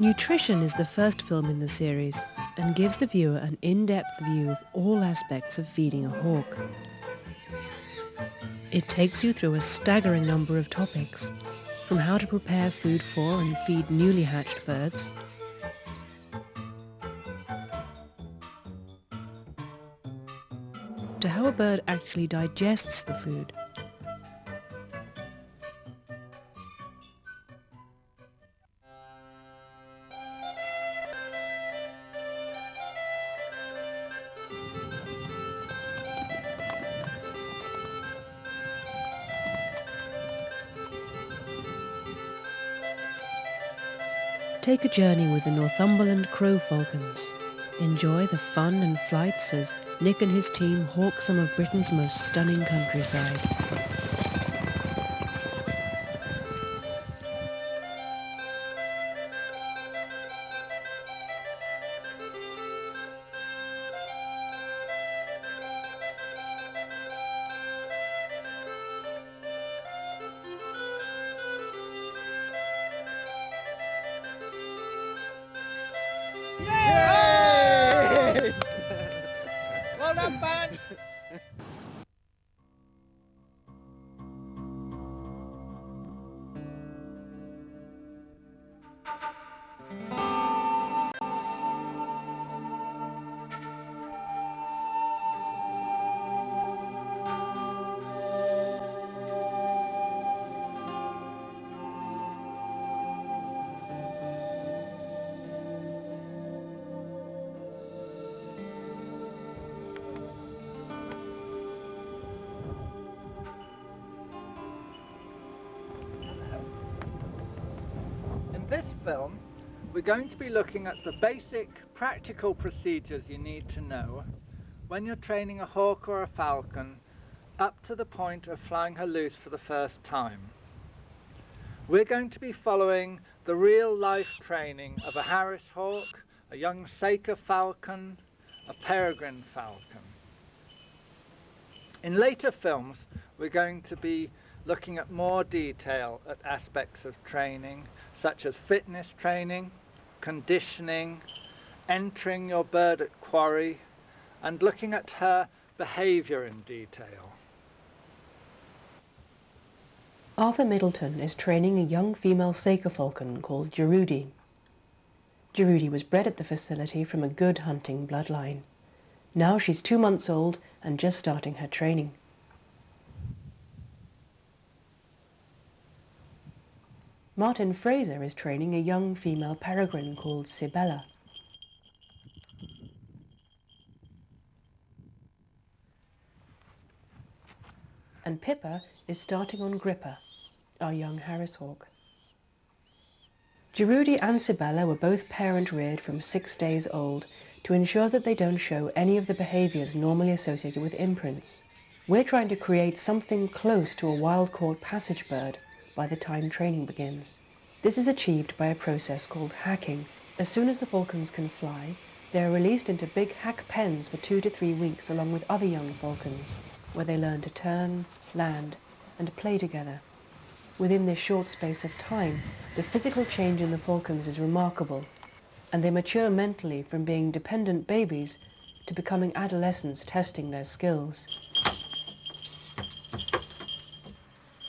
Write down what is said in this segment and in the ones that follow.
Nutrition is the first film in the series and gives the viewer an in-depth view of all aspects of feeding a hawk. It takes you through a staggering number of topics, from how to prepare food for and feed newly hatched birds, to how a bird actually digests the food. Take a journey with the Northumberland crow falcons. Enjoy the fun and flights as Nick and his team hawk some of Britain's most stunning countryside. Yay! Well done, band! In this film, we're going to be looking at the basic practical procedures you need to know when you're training a hawk or a falcon up to the point of flying her loose for the first time. We're going to be following the real-life training of a Harris hawk, a young Saker falcon, a peregrine falcon. In later films, we're going to be looking at more detail at aspects of training, such as fitness training, conditioning, entering your bird at quarry, and looking at her behaviour in detail. Arthur Middleton is training a young female Saker falcon called Gerudi. Gerudi was bred at the facility from a good hunting bloodline. Now she's 2 months old and just starting her training. Martin Fraser is training a young female peregrine called Sibella. And Pippa is starting on Gripper, our young Harris hawk. Gerudi and Sibella were both parent-reared from 6 days old to ensure that they don't show any of the behaviours normally associated with imprints. We're trying to create something close to a wild-caught passage bird by the time training begins. This is achieved by a process called hacking. As soon as the falcons can fly, they are released into big hack pens for 2 to 3 weeks along with other young falcons, where they learn to turn, land, and play together. Within this short space of time, the physical change in the falcons is remarkable, and they mature mentally from being dependent babies to becoming adolescents testing their skills.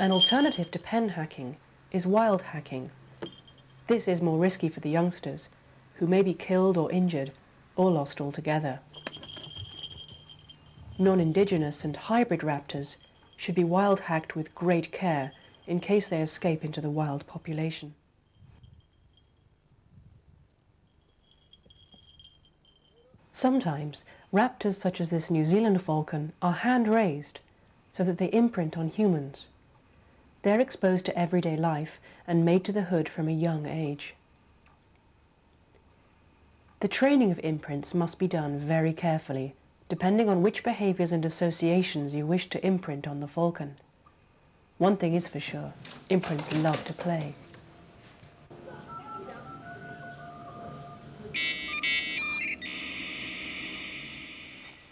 An alternative to pen hacking is wild hacking. This is more risky for the youngsters, who may be killed or injured, or lost altogether. Non-indigenous and hybrid raptors should be wild hacked with great care in case they escape into the wild population. Sometimes, raptors such as this New Zealand falcon are hand-raised so that they imprint on humans. They're exposed to everyday life and made to the hood from a young age. The training of imprints must be done very carefully, depending on which behaviours and associations you wish to imprint on the falcon. One thing is for sure, imprints love to play.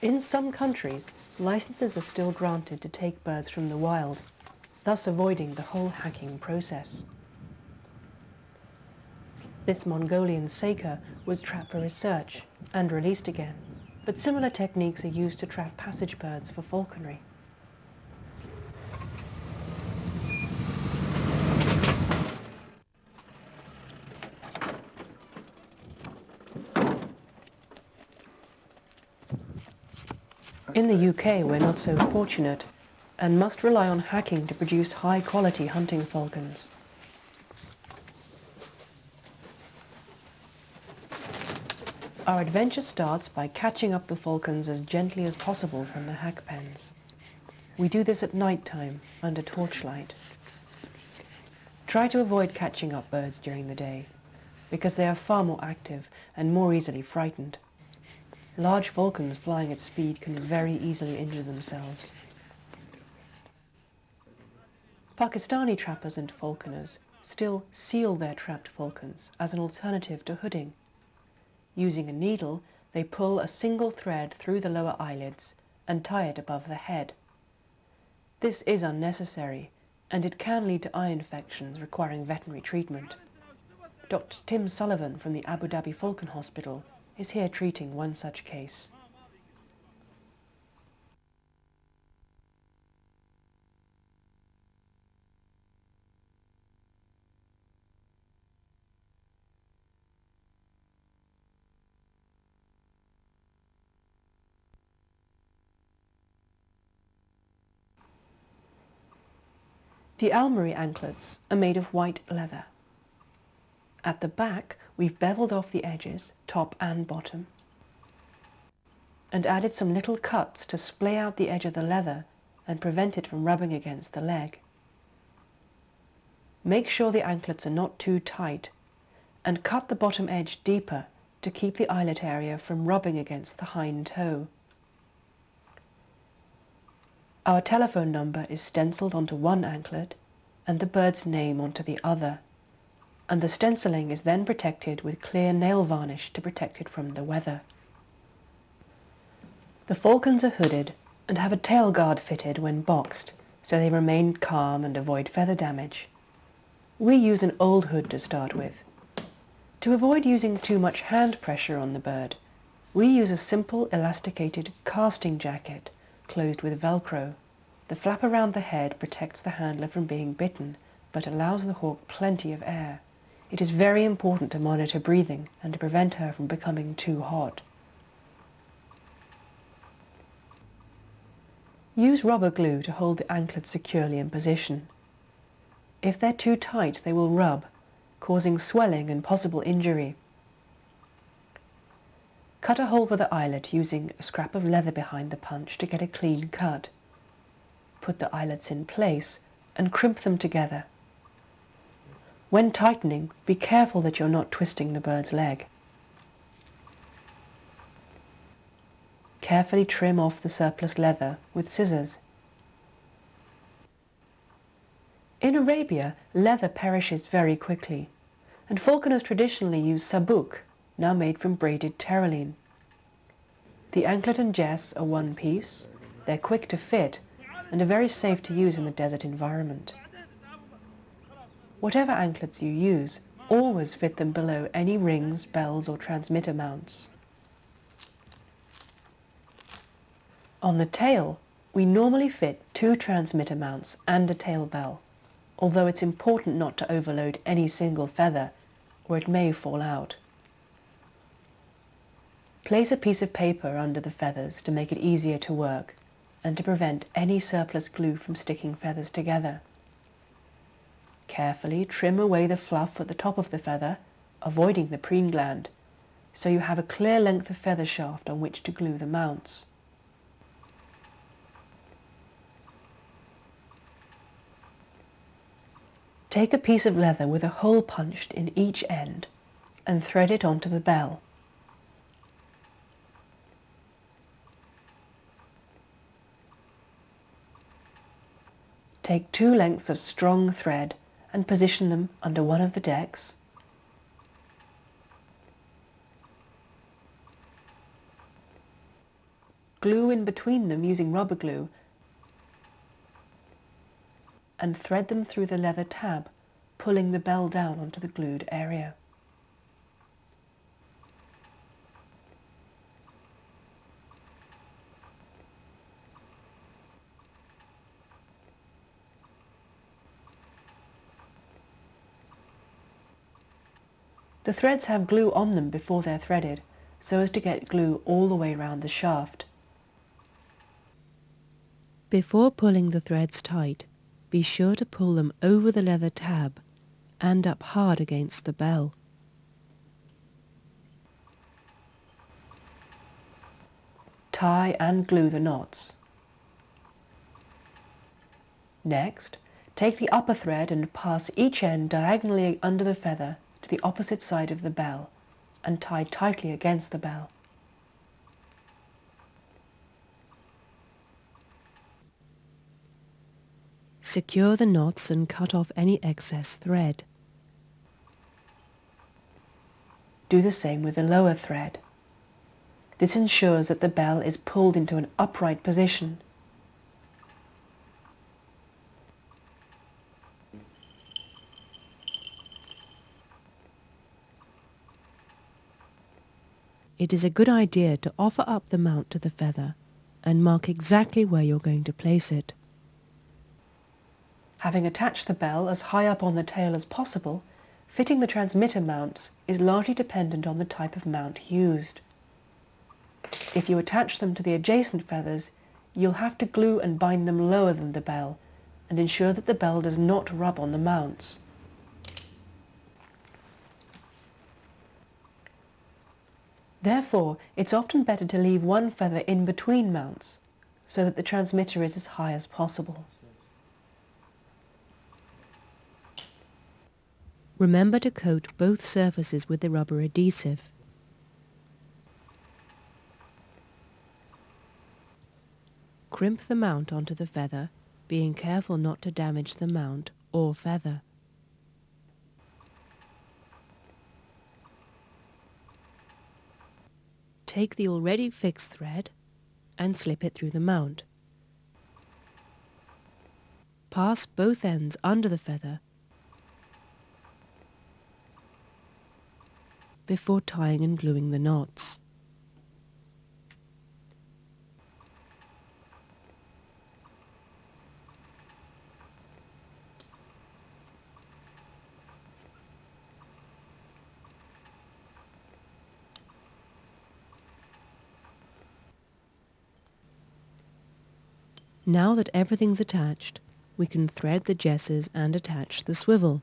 In some countries, licenses are still granted to take birds from the wild, thus avoiding the whole hacking process. This Mongolian saker was trapped for research and released again, but similar techniques are used to trap passage birds for falconry. In the UK, we're not so fortunate and must rely on hacking to produce high-quality hunting falcons. Our adventure starts by catching up the falcons as gently as possible from the hack pens. We do this at night time, under torchlight. Try to avoid catching up birds during the day, because they are far more active and more easily frightened. Large falcons flying at speed can very easily injure themselves. Pakistani trappers and falconers still seal their trapped falcons as an alternative to hooding. Using a needle, they pull a single thread through the lower eyelids and tie it above the head. This is unnecessary, and it can lead to eye infections requiring veterinary treatment. Dr. Tim Sullivan from the Abu Dhabi Falcon Hospital is here treating one such case. The almery anklets are made of white leather. At the back, we've beveled off the edges, top and bottom, and added some little cuts to splay out the edge of the leather and prevent it from rubbing against the leg. Make sure the anklets are not too tight, and cut the bottom edge deeper to keep the eyelet area from rubbing against the hind toe. Our telephone number is stenciled onto one anklet and the bird's name onto the other, and the stenciling is then protected with clear nail varnish to protect it from the weather. The falcons are hooded and have a tail guard fitted when boxed, so they remain calm and avoid feather damage. We use an old hood to start with. To avoid using too much hand pressure on the bird, we use a simple elasticated casting jacket closed with Velcro. The flap around the head protects the handler from being bitten, but allows the hawk plenty of air. It is very important to monitor breathing and to prevent her from becoming too hot. Use rubber glue to hold the anklets securely in position. If they're too tight, they will rub, causing swelling and possible injury. Cut a hole for the eyelet using a scrap of leather behind the punch to get a clean cut. Put the eyelets in place and crimp them together. When tightening, be careful that you're not twisting the bird's leg. Carefully trim off the surplus leather with scissors. In Arabia, leather perishes very quickly, and falconers traditionally use sabuk, now made from braided terraline. The anklet and jess are one piece, they're quick to fit, and are very safe to use in the desert environment. Whatever anklets you use, always fit them below any rings, bells or transmitter mounts. On the tail, we normally fit 2 transmitter mounts and a tail bell, although it's important not to overload any single feather, or it may fall out. Place a piece of paper under the feathers to make it easier to work, and to prevent any surplus glue from sticking feathers together. Carefully trim away the fluff at the top of the feather, avoiding the preen gland, so you have a clear length of feather shaft on which to glue the mounts. Take a piece of leather with a hole punched in each end and thread it onto the bell. Take 2 lengths of strong thread and position them under one of the decks. Glue in between them using rubber glue and thread them through the leather tab, pulling the bell down onto the glued area. The threads have glue on them before they're threaded, so as to get glue all the way around the shaft. Before pulling the threads tight, be sure to pull them over the leather tab and up hard against the bell. Tie and glue the knots. Next, take the upper thread and pass each end diagonally under the feather to the opposite side of the bell and tie tightly against the bell. Secure the knots and cut off any excess thread. Do the same with the lower thread. This ensures that the bell is pulled into an upright position. It is a good idea to offer up the mount to the feather and mark exactly where you're going to place it. Having attached the bell as high up on the tail as possible, fitting the transmitter mounts is largely dependent on the type of mount used. If you attach them to the adjacent feathers, you'll have to glue and bind them lower than the bell and ensure that the bell does not rub on the mounts. Therefore, it's often better to leave one feather in between mounts so that the transmitter is as high as possible. Remember to coat both surfaces with the rubber adhesive. Crimp the mount onto the feather, being careful not to damage the mount or feather. Take the already fixed thread and slip it through the mount. Pass both ends under the feather before tying and gluing the knots. Now that everything's attached, we can thread the jesses and attach the swivel.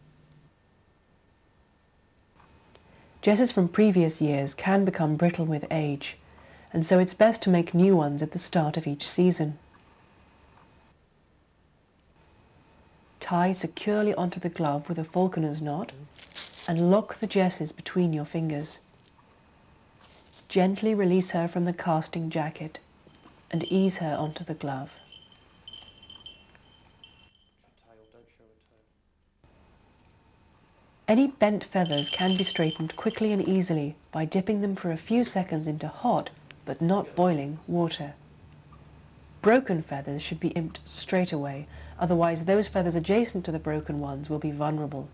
Jesses from previous years can become brittle with age, and so it's best to make new ones at the start of each season. Tie securely onto the glove with a falconer's knot and lock the jesses between your fingers. Gently release her from the casting jacket and ease her onto the glove. Any bent feathers can be straightened quickly and easily by dipping them for a few seconds into hot, but not boiling, water. Broken feathers should be imped straight away, otherwise those feathers adjacent to the broken ones will be vulnerable.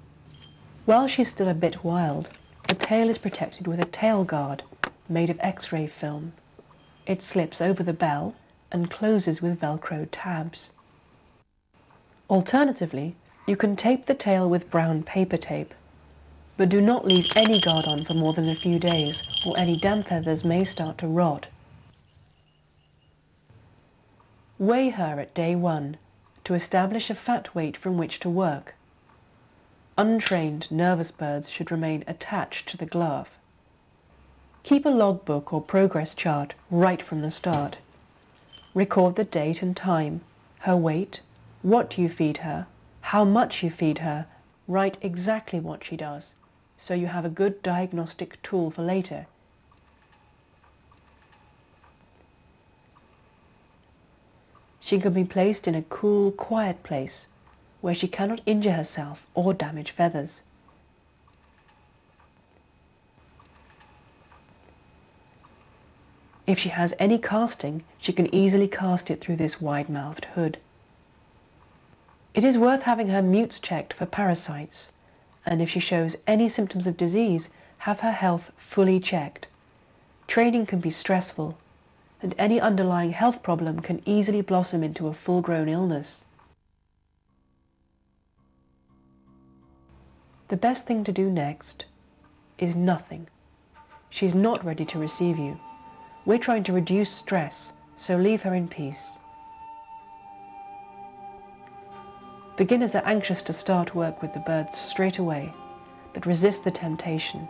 While she's still a bit wild, the tail is protected with a tail guard made of X-ray film. It slips over the bell and closes with Velcro tabs. Alternatively, you can tape the tail with brown paper tape, but do not leave any guard on for more than a few days, or any damp feathers may start to rot. Weigh her at day 1 to establish a fat weight from which to work. Untrained, nervous birds should remain attached to the glove. Keep a logbook or progress chart right from the start. Record the date and time, her weight, what you feed her, how much you feed her, write exactly what she does, so you have a good diagnostic tool for later. She can be placed in a cool, quiet place where she cannot injure herself or damage feathers. If she has any casting, she can easily cast it through this wide-mouthed hood. It is worth having her mutes checked for parasites, and if she shows any symptoms of disease, have her health fully checked. Training can be stressful, and any underlying health problem can easily blossom into a full-grown illness. The best thing to do next is nothing. She's not ready to receive you. We're trying to reduce stress, so leave her in peace. Beginners are anxious to start work with the birds straight away, but resist the temptation.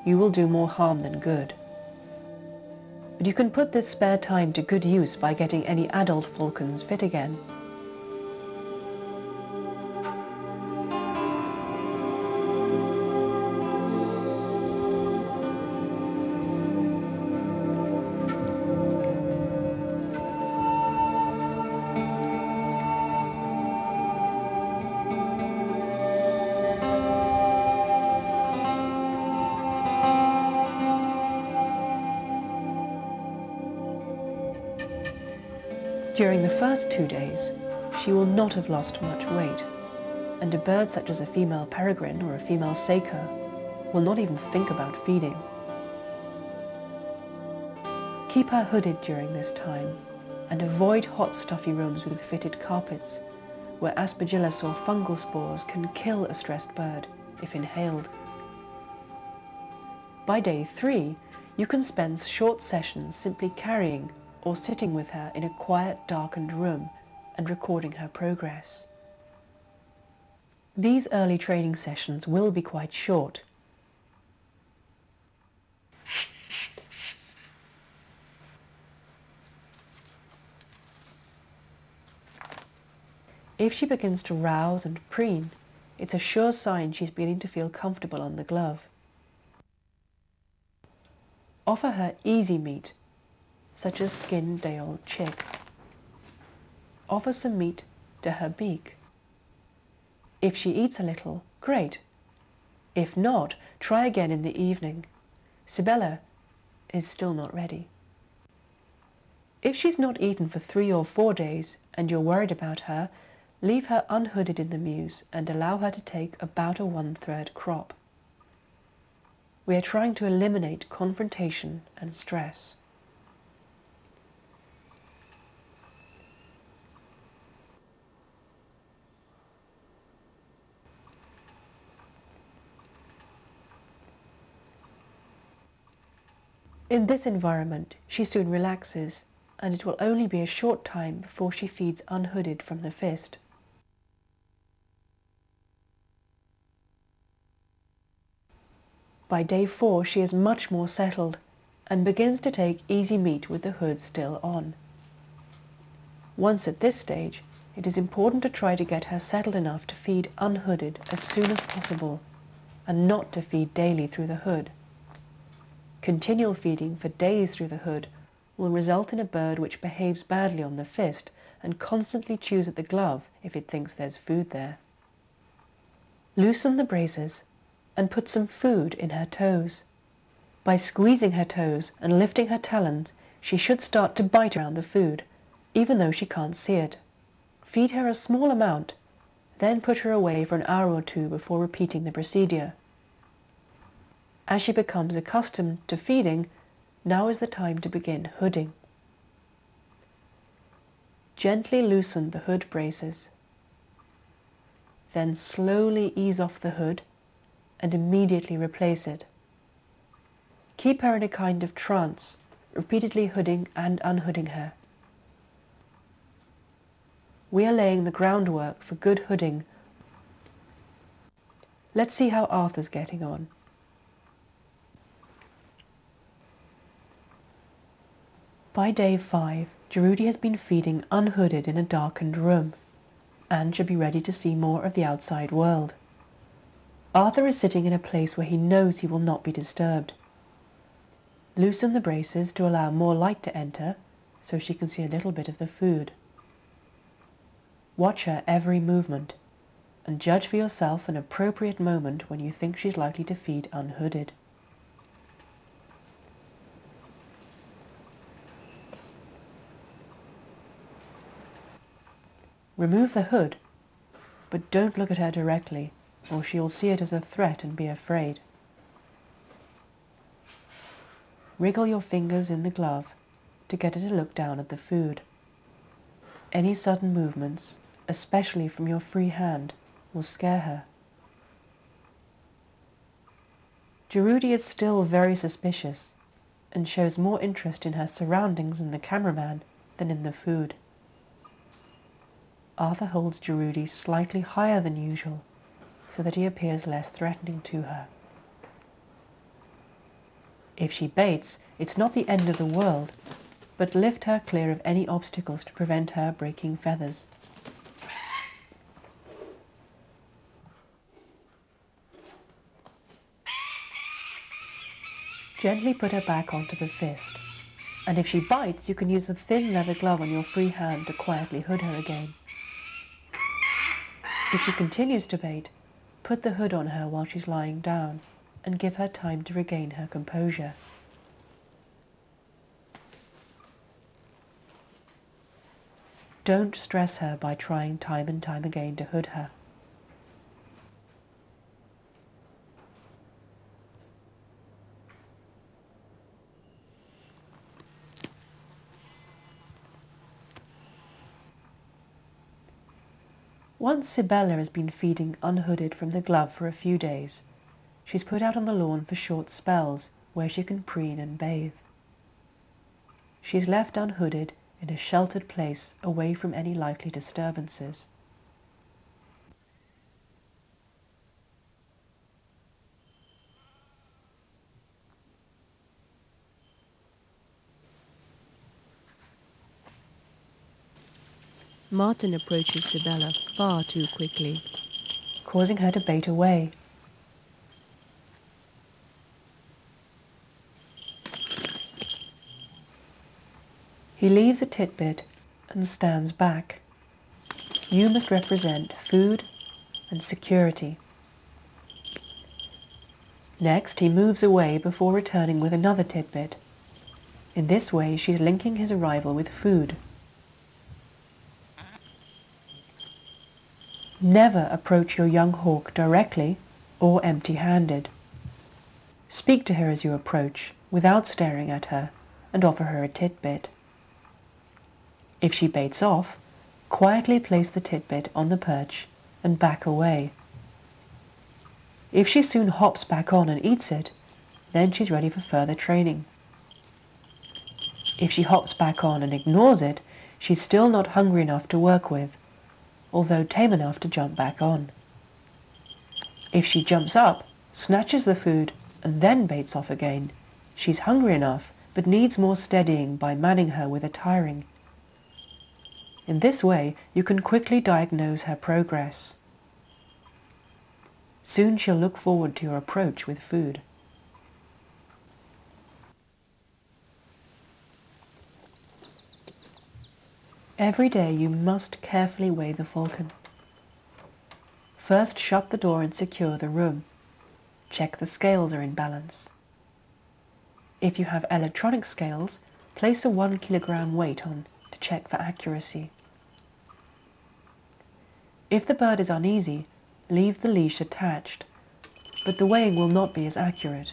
You will do more harm than good. But you can put this spare time to good use by getting any adult falcons fit again. During the first 2 days, she will not have lost much weight, and a bird such as a female peregrine or a female saker will not even think about feeding. Keep her hooded during this time, and avoid hot stuffy rooms with fitted carpets, where aspergillus or fungal spores can kill a stressed bird if inhaled. By day 3, you can spend short sessions simply carrying or sitting with her in a quiet, darkened room and recording her progress. These early training sessions will be quite short. If she begins to rouse and preen, it's a sure sign she's beginning to feel comfortable on the glove. Offer her easy meat, such as skinned day-old chick. Offer some meat to her beak. If she eats a little, great. If not, try again in the evening. Sibella is still not ready. If she's not eaten for 3 or 4 days and you're worried about her, leave her unhooded in the mews and allow her to take about a 1/3 crop. We are trying to eliminate confrontation and stress. In this environment, she soon relaxes, and it will only be a short time before she feeds unhooded from the fist. By day 4, she is much more settled and begins to take easy meat with the hood still on. Once at this stage, it is important to try to get her settled enough to feed unhooded as soon as possible, and not to feed daily through the hood. Continual feeding for days through the hood will result in a bird which behaves badly on the fist and constantly chews at the glove if it thinks there's food there. Loosen the braces and put some food in her toes. By squeezing her toes and lifting her talons, she should start to bite around the food, even though she can't see it. Feed her a small amount, then put her away for an hour or 2 before repeating the procedure. As she becomes accustomed to feeding, now is the time to begin hooding. Gently loosen the hood braces. Then slowly ease off the hood and immediately replace it. Keep her in a kind of trance, repeatedly hooding and unhooding her. We are laying the groundwork for good hooding. Let's see how Arthur's getting on. By day 5, Gerudi has been feeding unhooded in a darkened room, and should be ready to see more of the outside world. Arthur is sitting in a place where he knows he will not be disturbed. Loosen the braces to allow more light to enter, so she can see a little bit of the food. Watch her every movement, and judge for yourself an appropriate moment when you think she's likely to feed unhooded. Remove the hood, but don't look at her directly, or she will see it as a threat and be afraid. Wriggle your fingers in the glove to get her to look down at the food. Any sudden movements, especially from your free hand, will scare her. Giroudi is still very suspicious and shows more interest in her surroundings and the cameraman than in the food. Arthur holds Giroudi slightly higher than usual so that he appears less threatening to her. If she baits, it's not the end of the world, but lift her clear of any obstacles to prevent her breaking feathers. Gently put her back onto the fist, and if she bites, you can use a thin leather glove on your free hand to quietly hood her again. If she continues to bait, put the hood on her while she's lying down and give her time to regain her composure. Don't stress her by trying time and time again to hood her. Once Sibella has been feeding unhooded from the glove for a few days, she's put out on the lawn for short spells where she can preen and bathe. She's left unhooded in a sheltered place away from any likely disturbances. Martin approaches Sibella far too quickly, causing her to bait away. He leaves a titbit and stands back. You must represent food and security. Next, he moves away before returning with another titbit. In this way, she's linking his arrival with food. Never approach your young hawk directly or empty-handed. Speak to her as you approach, without staring at her, and offer her a titbit. If she baits off, quietly place the titbit on the perch and back away. If she soon hops back on and eats it, then she's ready for further training. If she hops back on and ignores it, she's still not hungry enough to work with, although tame enough to jump back on. If she jumps up, snatches the food, and then baits off again, she's hungry enough, but needs more steadying by manning her with attiring. In this way, you can quickly diagnose her progress. Soon she'll look forward to your approach with food. Every day you must carefully weigh the falcon. First, shut the door and secure the room. Check the scales are in balance. If you have electronic scales, place a 1 kilogram weight on to check for accuracy. If the bird is uneasy, leave the leash attached, but the weighing will not be as accurate.